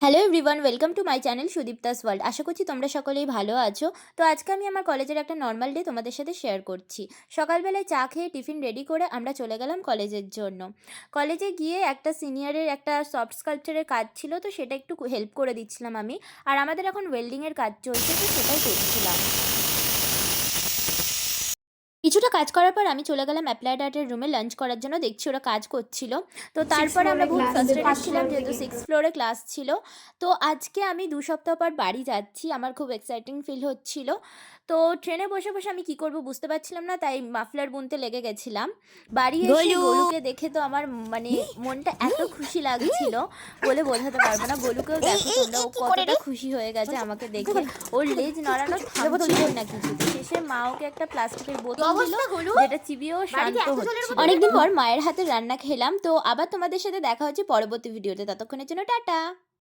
Hello everyone, welcome to my channel Sudipta's world. আশা করছি তোমরা সকলেই ভালো আছো। তো আজকে আমি আমার কলেজের একটা নর্মাল ডে তোমাদের সাথে শেয়ার করছি। সকালবেলায় চা খেয়ে টিফিন রেডি করে আমরা চলে গেলাম কলেজের জন্য। কলেজে গিয়ে একটা সিনিয়রের একটা সফট স্কাল্পচারের কাজ ছিল, তো সেটা একটু হেল্প করে দিচ্ছিলাম আমি। আর আমাদের এখন ওয়েল্ডিংয়ের কাজ চলছে, তো সেটাই করছিলাম। কিছুটা কাজ করার পর আমি চলে গেলাম অ্যাপ্লাইড আর্টের রুমে লাঞ্চ করার জন্য। দেখছি ওরা কাজ করছিল। তো তারপরে আমরা বহুত ফ্রাস্ট্রেটেড ছিলাম যেহেতু 6th ফ্লোরে ক্লাস ছিল। তো আজকে আমি 2 সপ্তাহ পর বাড়ি যাচ্ছি, আমার খুব এক্সাইটিং ফিল হচ্ছিল। তো ট্রেনে বসে বসে আমি কি করব বুঝতে পারছিলাম না, তাই মাফলার বুনতে লেগে গেছিলাম। বাড়ি এসে গোলু গোলুকে দেখে তো আমার মানে মনটা এত খুশি লাগছিল বলে বোঝাতে পারবো না। গোলুকেও দেখো তোমরা, ও কতটা খুশি হয়ে গেছে আমাকে দেখে। ওর লেজ নড়ানো থামছিলই না কিছু। শেষে মা ওকে একটা প্লাস্টিকের বোতল দিল, যেটা চিবিয়েও শান্ত হচ্ছে। অনেকদিন পর মায়ের হাতে রান্না খেলাম। তো আবার তোমাদের সাথে দেখা হচ্ছে পরবর্তী ভিডিওতে। ততক্ষণের জন্য টাটা।